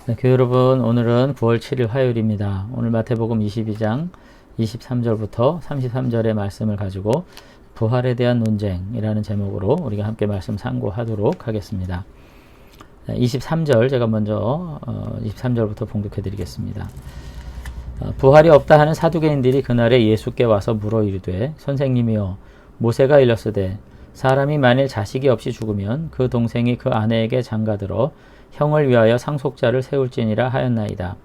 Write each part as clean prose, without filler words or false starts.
네, 교회 여러분, 오늘은 9월 7일 화요일입니다. 오늘 마태복음 22장 23절부터 33절의 말씀을 가지고 부활에 대한 논쟁이라는 제목으로 우리가 함께 말씀 상고하도록 하겠습니다. 23절 제가 먼저 23절부터 봉독해 드리겠습니다. 부활이 없다 하는 사두개인들이 그날에 예수께 와서 물어 이르되 선생님이여 모세가 일렀으되 사람이 만일 자식이 없이 죽으면 그 동생이 그 아내에게 장가들어 형을 위하여 상속자를 세울지니라 하였나이다.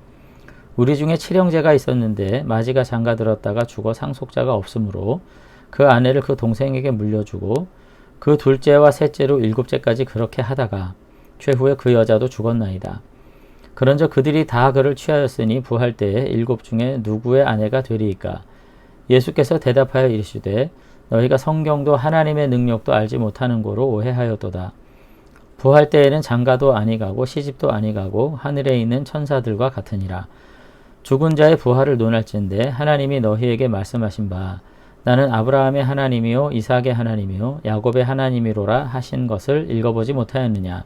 우리 중에 칠형제가 있었는데 마지가 장가들었다가 죽어 상속자가 없으므로 그 아내를 그 동생에게 물려주고 그 둘째와 셋째로 일곱째까지 그렇게 하다가 최후에 그 여자도 죽었나이다. 그런즉 그들이 다 그를 취하였으니 부할 때에 일곱 중에 누구의 아내가 되리이까? 예수께서 대답하여 이르시되 너희가 성경도 하나님의 능력도 알지 못하는 고로 오해하였도다. 부할 때에는 장가도 아니가고 시집도 아니가고 하늘에 있는 천사들과 같으니라. 죽은 자의 부활을 논할진대 하나님이 너희에게 말씀하신 바 나는 아브라함의 하나님이요 이삭의 하나님이요 야곱의 하나님이로라 하신 것을 읽어보지 못하였느냐.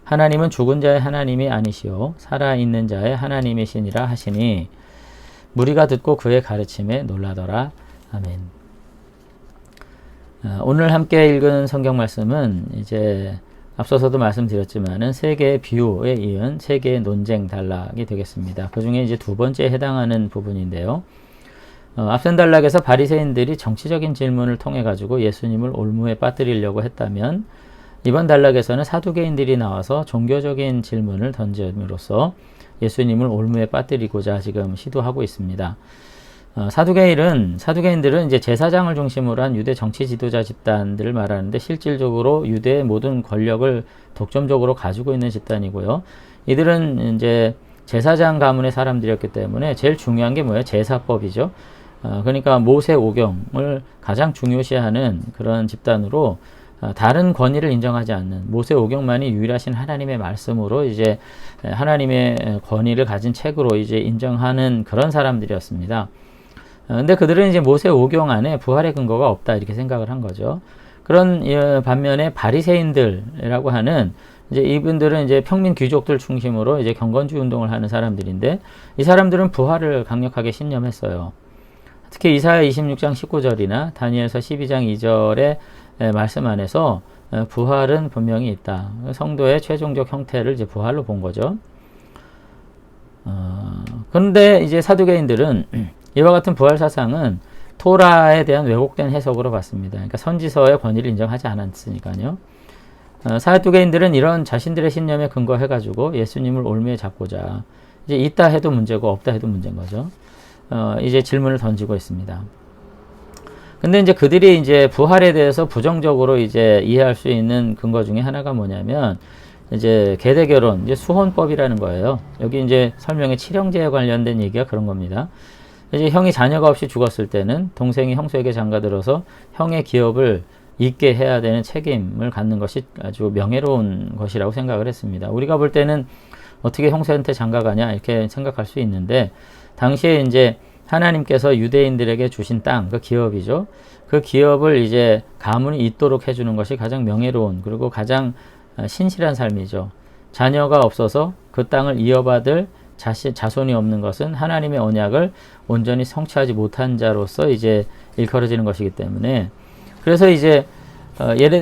하나님은 죽은 자의 하나님이 아니시요 살아있는 자의 하나님이시니라 하시니 무리가 듣고 그의 가르침에 놀라더라. 아멘. 오늘 함께 읽은 성경 말씀은 이제 앞서서도 말씀드렸지만은 세 개의 비유에 이은 세 개의 논쟁 단락이 되겠습니다. 그 중에 이제 두 번째에 해당하는 부분인데요. 앞선 단락에서 바리새인들이 정치적인 질문을 통해 가지고 예수님을 올무에 빠뜨리려고 했다면 이번 단락에서는 사두개인들이 나와서 종교적인 질문을 던짐으로써 예수님을 올무에 빠뜨리고자 지금 시도하고 있습니다. 사두개인들은 이제 제사장을 중심으로 한 유대 정치 지도자 집단들을 말하는데 실질적으로 유대의 모든 권력을 독점적으로 가지고 있는 집단이고요. 이들은 이제 제사장 가문의 사람들이었기 때문에 제일 중요한 게 뭐예요? 제사법이죠. 그러니까 모세 오경을 가장 중요시하는 그런 집단으로 다른 권위를 인정하지 않는 모세 오경만이 유일하신 하나님의 말씀으로 이제 하나님의 권위를 가진 책으로 이제 인정하는 그런 사람들이었습니다. 근데 그들은 이제 모세 오경 안에 부활의 근거가 없다 이렇게 생각을 한 거죠. 그런 반면에 바리새인들이라고 하는 이제 이분들은 이제 평민 귀족들 중심으로 이제 경건주의 운동을 하는 사람들인데 이 사람들은 부활을 강력하게 신념했어요. 특히 이사야 26장 19절이나 다니엘서 12장 2절의 말씀 안에서 부활은 분명히 있다. 성도의 최종적 형태를 이제 부활로 본 거죠. 그런데 이제 사두개인들은 이와 같은 부활 사상은 토라에 대한 왜곡된 해석으로 봤습니다. 그러니까 선지서의 권위를 인정하지 않았으니까요. 사두개인들은 이런 자신들의 신념에 근거해가지고 예수님을 올무에 잡고자 이제 있다 해도 문제고 없다 해도 문제인 거죠. 이제 질문을 던지고 있습니다. 근데 이제 그들이 이제 부활에 대해서 부정적으로 이제 이해할 수 있는 근거 중에 하나가 뭐냐면 이제 계대 결혼, 이제 수혼법이라는 거예요. 여기 이제 설명에 칠형제에 관련된 얘기가 그런 겁니다. 이제 형이 자녀가 없이 죽었을 때는 동생이 형수에게 장가들어서 형의 기업을 잇게 해야 되는 책임을 갖는 것이 아주 명예로운 것이라고 생각을 했습니다. 우리가 볼 때는 어떻게 형수한테 장가가냐 이렇게 생각할 수 있는데 당시에 이제 하나님께서 유대인들에게 주신 땅, 그 기업이죠. 그 기업을 이제 가문이 잇도록 해주는 것이 가장 명예로운 그리고 가장 신실한 삶이죠. 자녀가 없어서 그 땅을 이어받을 자손이 없는 것은 하나님의 언약을 온전히 성취하지 못한 자로서 이제 일컬어지는 것이기 때문에 그래서 이제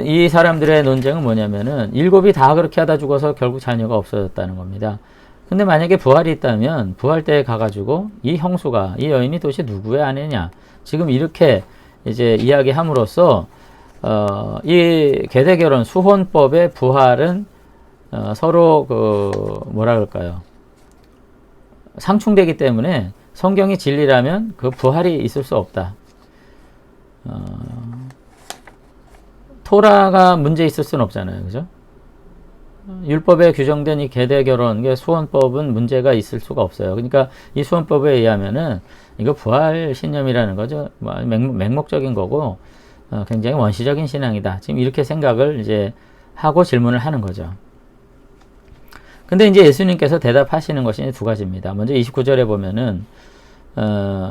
이 사람들의 논쟁은 뭐냐면은 일곱이 다 그렇게 하다 죽어서 결국 자녀가 없어졌다는 겁니다. 근데 만약에 부활이 있다면 부활 때에 가가지고 이 형수가 이 여인이 도대체 누구의 아내냐 지금 이렇게 이제 이야기함으로써 이 계대결혼 수혼법의 부활은 서로 그 뭐라 그럴까요? 상충되기 때문에 성경이 진리라면 그 부활이 있을 수 없다. 토라가 문제 있을 수는 없잖아요. 그죠? 율법에 규정된 이 계대 결혼, 수혼법은 문제가 있을 수가 없어요. 그러니까 이 수혼법에 의하면은 이거 부활 신념이라는 거죠. 맹목적인 거고 굉장히 원시적인 신앙이다. 지금 이렇게 생각을 이제 하고 질문을 하는 거죠. 근데 이제 예수님께서 대답하시는 것이 두 가지입니다. 먼저 29절에 보면은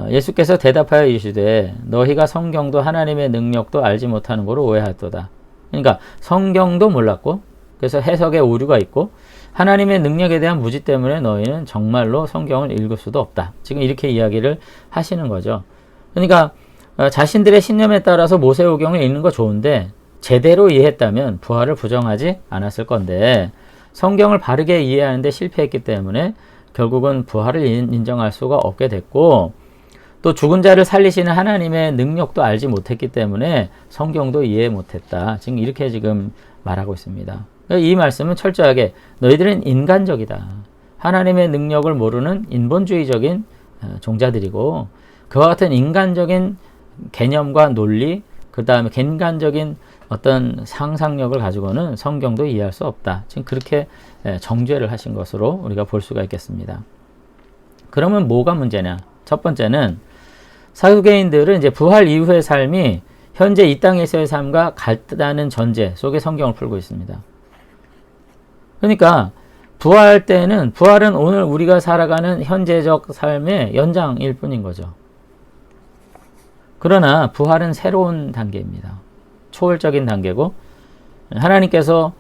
예수께서 대답하여 이르시되 너희가 성경도 하나님의 능력도 알지 못하는 거로 오해하였도다. 그러니까 성경도 몰랐고 그래서 해석에 오류가 있고 하나님의 능력에 대한 무지 때문에 너희는 정말로 성경을 읽을 수도 없다. 지금 이렇게 이야기를 하시는 거죠. 그러니까 자신들의 신념에 따라서 모세오경을 읽는 거 좋은데 제대로 이해했다면 부활을 부정하지 않았을 건데 성경을 바르게 이해하는데 실패했기 때문에 결국은 부활을 인정할 수가 없게 됐고 또 죽은 자를 살리시는 하나님의 능력도 알지 못했기 때문에 성경도 이해 못했다. 지금 이렇게 지금 말하고 있습니다. 이 말씀은 철저하게 너희들은 인간적이다. 하나님의 능력을 모르는 인본주의적인 종자들이고 그와 같은 인간적인 개념과 논리 그 다음에 인간적인 어떤 상상력을 가지고는 성경도 이해할 수 없다. 지금 그렇게 정죄를 하신 것으로 우리가 볼 수가 있겠습니다. 그러면 뭐가 문제냐? 첫 번째는 사두개인들은 이제 부활 이후의 삶이 현재 이 땅에서의 삶과 같다는 전제 속에 성경을 풀고 있습니다. 그러니까 부활은 오늘 우리가 살아가는 현재적 삶의 연장일 뿐인 거죠. 그러나 부활은 새로운 단계입니다. 초월적인 단계고 하나님께서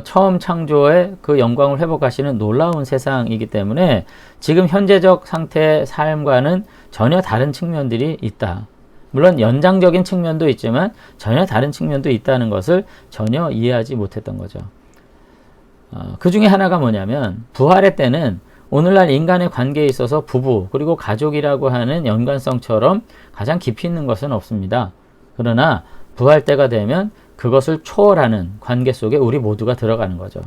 처음 창조의 그 영광을 회복하시는 놀라운 세상이기 때문에 지금 현재적 상태의 삶과는 전혀 다른 측면들이 있다. 물론 연장적인 측면도 있지만 전혀 다른 측면도 있다는 것을 전혀 이해하지 못했던 거죠. 그 중에 하나가 뭐냐면 부활의 때는 오늘날 인간의 관계에 있어서 부부 그리고 가족이라고 하는 연관성처럼 가장 깊이 있는 것은 없습니다. 그러나 부활 때가 되면 그것을 초월하는 관계 속에 우리 모두가 들어가는 거죠.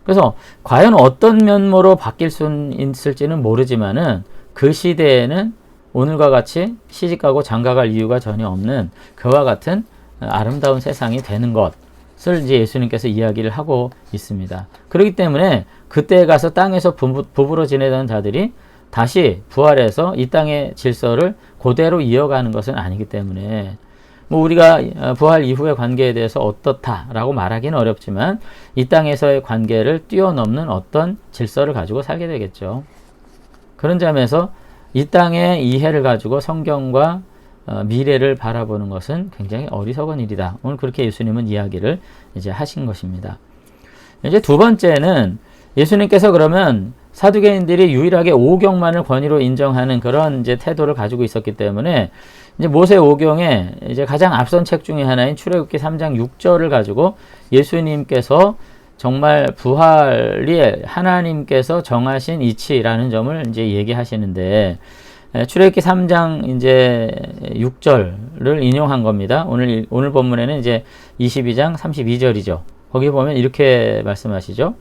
그래서 과연 어떤 면모로 바뀔 수 있을지는 모르지만은 그 시대에는 오늘과 같이 시집가고 장가갈 이유가 전혀 없는 그와 같은 아름다운 세상이 되는 것을 이제 예수님께서 이야기를 하고 있습니다. 그렇기 때문에 그때에 가서 땅에서 부부로 지내던 자들이 다시 부활해서 이 땅의 질서를 그대로 이어가는 것은 아니기 때문에 우리가 부활 이후의 관계에 대해서 어떻다라고 말하기는 어렵지만 이 땅에서의 관계를 뛰어넘는 어떤 질서를 가지고 살게 되겠죠. 그런 점에서 이 땅의 이해를 가지고 성경과 미래를 바라보는 것은 굉장히 어리석은 일이다. 오늘 그렇게 예수님은 이야기를 이제 하신 것입니다. 이제 두 번째는 예수님께서 그러면 사두개인들이 유일하게 오경만을 권위로 인정하는 그런 이제 태도를 가지고 있었기 때문에 이제 모세 오경에 이제 가장 앞선 책 중에 하나인 출애굽기 3장 6절을 가지고 예수님께서 정말 부활이 하나님께서 정하신 이치라는 점을 이제 얘기하시는데 출애굽기 3장 이제 6절을 인용한 겁니다. 오늘 본문에는 이제 22장 32절이죠. 거기 보면 이렇게 말씀하시죠.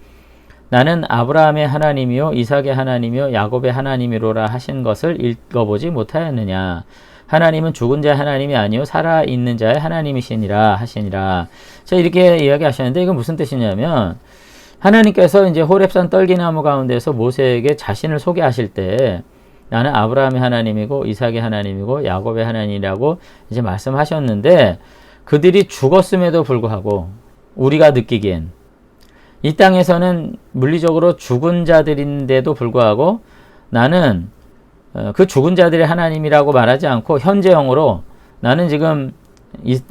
나는 아브라함의 하나님이요 이삭의 하나님이요 야곱의 하나님이로라 하신 것을 읽어보지 못하였느냐. 하나님은 죽은 자의 하나님이 아니요 살아있는 자의 하나님이시니라 하시니라. 자, 이렇게 이야기하셨는데 이건 무슨 뜻이냐면 하나님께서 이제 호렙산 떨기나무 가운데서 모세에게 자신을 소개하실 때 나는 아브라함의 하나님이고 이삭의 하나님이고 야곱의 하나님이라고 이제 말씀하셨는데 그들이 죽었음에도 불구하고 우리가 느끼기엔 이 땅에서는 물리적으로 죽은 자들인데도 불구하고 나는 그 죽은 자들의 하나님이라고 말하지 않고 현재형으로 나는 지금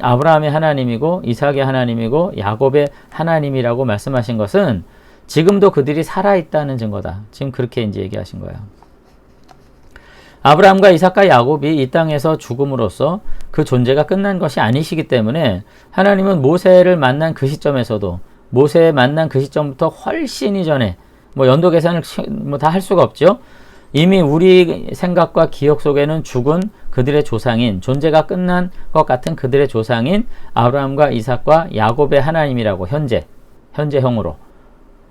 아브라함의 하나님이고 이삭의 하나님이고 야곱의 하나님이라고 말씀하신 것은 지금도 그들이 살아있다는 증거다. 지금 그렇게 이제 얘기하신 거예요. 아브라함과 이삭과 야곱이 이 땅에서 죽음으로써 그 존재가 끝난 것이 아니시기 때문에 하나님은 모세를 만난 그 시점에서도 모세 만난 그 시점부터 훨씬 이전에 연도 계산을 다 할 수가 없죠. 이미 우리 생각과 기억 속에는 죽은 그들의 조상인 존재가 끝난 것 같은 그들의 조상인 아브라함과 이삭과 야곱의 하나님이라고 현재형으로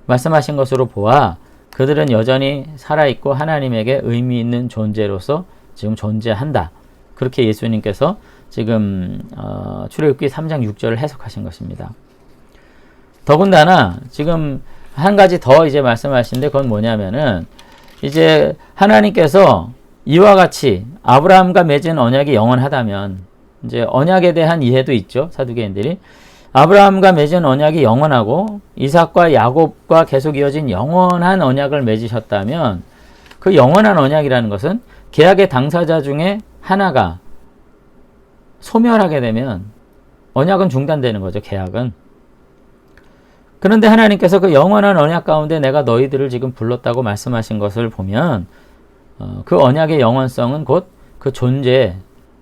말씀하신 것으로 보아 그들은 여전히 살아있고 하나님에게 의미 있는 존재로서 지금 존재한다. 그렇게 예수님께서 지금 출애굽기 3장 6절을 해석하신 것입니다. 더군다나 지금 한 가지 더 이제 말씀하시는데 그건 뭐냐면은 이제 하나님께서 이와 같이 아브라함과 맺은 언약이 영원하다면 이제 언약에 대한 이해도 있죠. 사두개인들이 아브라함과 맺은 언약이 영원하고 이삭과 야곱과 계속 이어진 영원한 언약을 맺으셨다면 그 영원한 언약이라는 것은 계약의 당사자 중에 하나가 소멸하게 되면 언약은 중단되는 거죠. 계약은. 그런데 하나님께서 그 영원한 언약 가운데 내가 너희들을 지금 불렀다고 말씀하신 것을 보면 그 언약의 영원성은 곧 그 존재,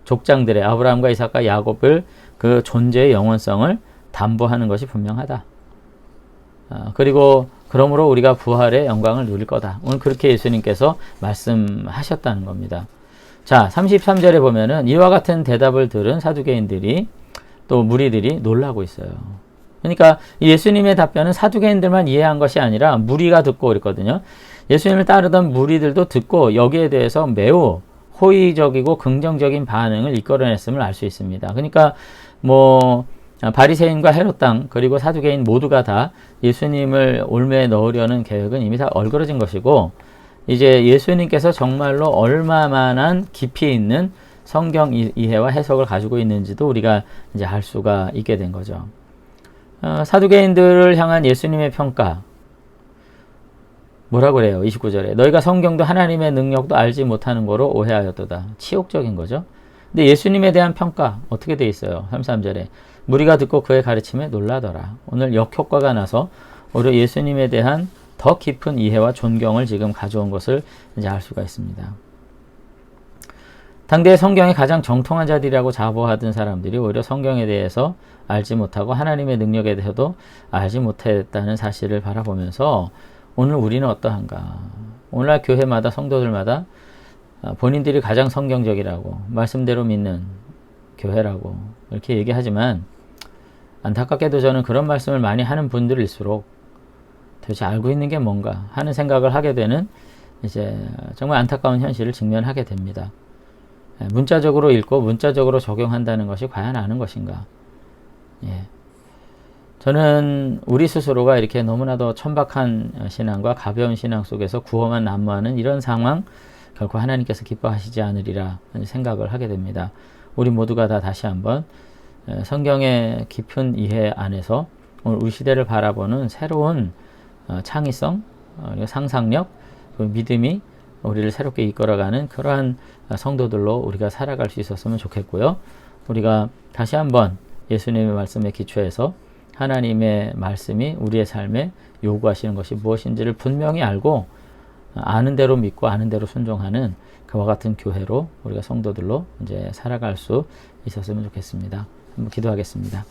족장들의 아브라함과 이삭과 야곱을 그 존재의 영원성을 담보하는 것이 분명하다. 그리고 그러므로 우리가 부활의 영광을 누릴 거다. 오늘 그렇게 예수님께서 말씀하셨다는 겁니다. 자, 33절에 보면은 이와 같은 대답을 들은 사두개인들이 또 무리들이 놀라고 있어요. 그러니까 예수님의 답변은 사두개인들만 이해한 것이 아니라 무리가 듣고 그랬거든요. 예수님을 따르던 무리들도 듣고 여기에 대해서 매우 호의적이고 긍정적인 반응을 이끌어냈음을 알 수 있습니다. 그러니까 바리새인과 헤롯 당 그리고 사두개인 모두가 다 예수님을 올매에 넣으려는 계획은 이미 다 얼그러진 것이고, 이제 예수님께서 정말로 얼마만한 깊이 있는 성경 이해와 해석을 가지고 있는지도 우리가 이제 알 수가 있게 된 거죠. 사두개인들을 향한 예수님의 평가 뭐라고 그래요? 29절에 너희가 성경도 하나님의 능력도 알지 못하는 거로 오해하였도다. 치욕적인 거죠. 근데 예수님에 대한 평가 어떻게 돼 있어요? 33절에 무리가 듣고 그의 가르침에 놀라더라. 오늘 역효과가 나서 오히려 예수님에 대한 더 깊은 이해와 존경을 지금 가져온 것을 이제 알 수가 있습니다. 당대의 성경이 가장 정통한 자들이라고 자부하던 사람들이 오히려 성경에 대해서 알지 못하고 하나님의 능력에 대해서도 알지 못했다는 사실을 바라보면서 오늘 우리는 어떠한가? 오늘날 교회마다 성도들마다 본인들이 가장 성경적이라고 말씀대로 믿는 교회라고 이렇게 얘기하지만 안타깝게도 저는 그런 말씀을 많이 하는 분들일수록 도대체 알고 있는 게 뭔가 하는 생각을 하게 되는 이제 정말 안타까운 현실을 직면하게 됩니다. 문자적으로 읽고 문자적으로 적용한다는 것이 과연 아는 것인가? 예. 저는 우리 스스로가 이렇게 너무나도 천박한 신앙과 가벼운 신앙 속에서 구호만 난무하는 이런 상황 결코 하나님께서 기뻐하시지 않으리라 생각을 하게 됩니다. 우리 모두가 다 다시 한번 성경의 깊은 이해 안에서 오늘 우리 시대를 바라보는 새로운 창의성, 상상력, 믿음이 우리를 새롭게 이끌어가는 그러한 성도들로 우리가 살아갈 수 있었으면 좋겠고요. 우리가 다시 한번 예수님의 말씀에 기초해서 하나님의 말씀이 우리의 삶에 요구하시는 것이 무엇인지를 분명히 알고 아는 대로 믿고 아는 대로 순종하는 그와 같은 교회로 우리가 성도들로 이제 살아갈 수 있었으면 좋겠습니다. 한번 기도하겠습니다.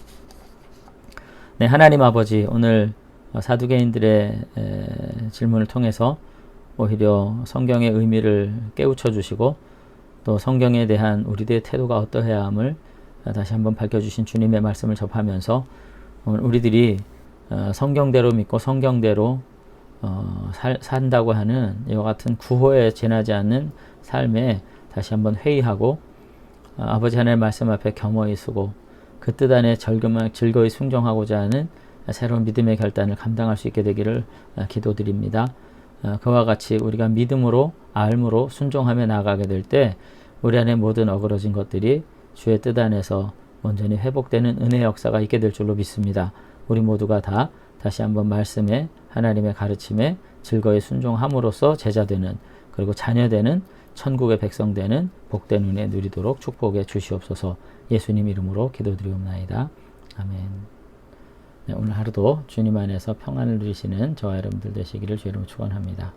네, 하나님 아버지, 오늘 사두개인들의 질문을 통해서 오히려 성경의 의미를 깨우쳐 주시고 또 성경에 대한 우리들의 태도가 어떠해야 함을 다시 한번 밝혀주신 주님의 말씀을 접하면서 우리들이 성경대로 믿고 성경대로 산다고 하는 이와 같은 구호에 지나지 않는 삶에 다시 한번 회의하고 아버지 하나님의 말씀 앞에 겸허히 서고 그 뜻 안에 즐거이 순종하고자 하는 새로운 믿음의 결단을 감당할 수 있게 되기를 기도드립니다. 그와 같이 우리가 믿음으로 알므로 순종하며 나아가게 될 때 우리 안에 모든 어그러진 것들이 주의 뜻 안에서 온전히 회복되는 은혜의 역사가 있게 될 줄로 믿습니다. 우리 모두가 다 다시 한번 말씀에 하나님의 가르침에 즐거이 순종함으로써 제자되는 그리고 자녀되는 천국의 백성 되는 복된 은혜 누리도록 축복해 주시옵소서. 예수님 이름으로 기도드리옵나이다. 아멘. 네, 오늘 하루도 주님 안에서 평안을 누리시는 저와 여러분들 되시기를 주의 이름으로 축원합니다.